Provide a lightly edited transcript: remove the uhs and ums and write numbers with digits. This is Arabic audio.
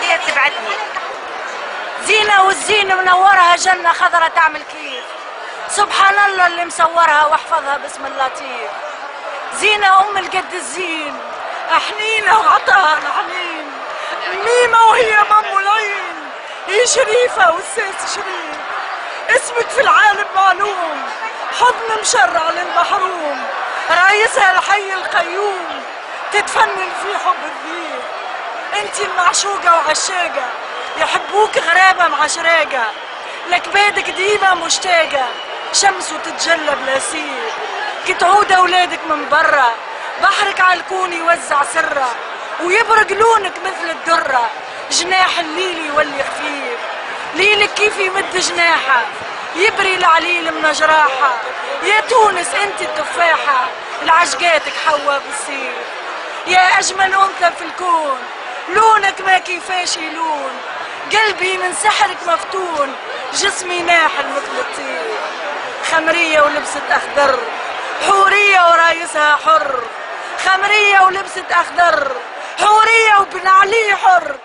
هي تبعتني. زينة والزين منورها جنة خضرة تعمل كيف. سبحان الله اللي مصورها واحفظها باسم اللطيف. زينة أم القد الزين، حنينة وعطاها الحنين، ميمة وهي مم العين، هي شريفة والسيس شريف، اسمك في العالم معلوم، حضن مشرع للمحروم، رايسها الحي القيوم، تتفنن في حب الذيب. انتي المعشوقة وعشاقة، يحبوك غرابة مع شراقة، لكبادك ديما مشتاقة، شمس وتتجلى بلا سيب. كي تعود اولادك من برا، بحرك عالكون يوزع سرة، ويبرق لونك مثل الدرة، جناح الليل يولي خفيف. ليلك كيف يمد جناحه، يبري العليل من جراحه. يا تونس انت التفاحة، لعشقاتك حوا بالسيف. يا اجمل انثى في الكون، لونك ما كيفاش يلون، قلبي من سحرك مفتون، جسمي ناحل مثل الطير. خمرية ولبست اخضر، حورية ورايسها حر، خمرية ولبست اخضر، حورية وبن علي حر.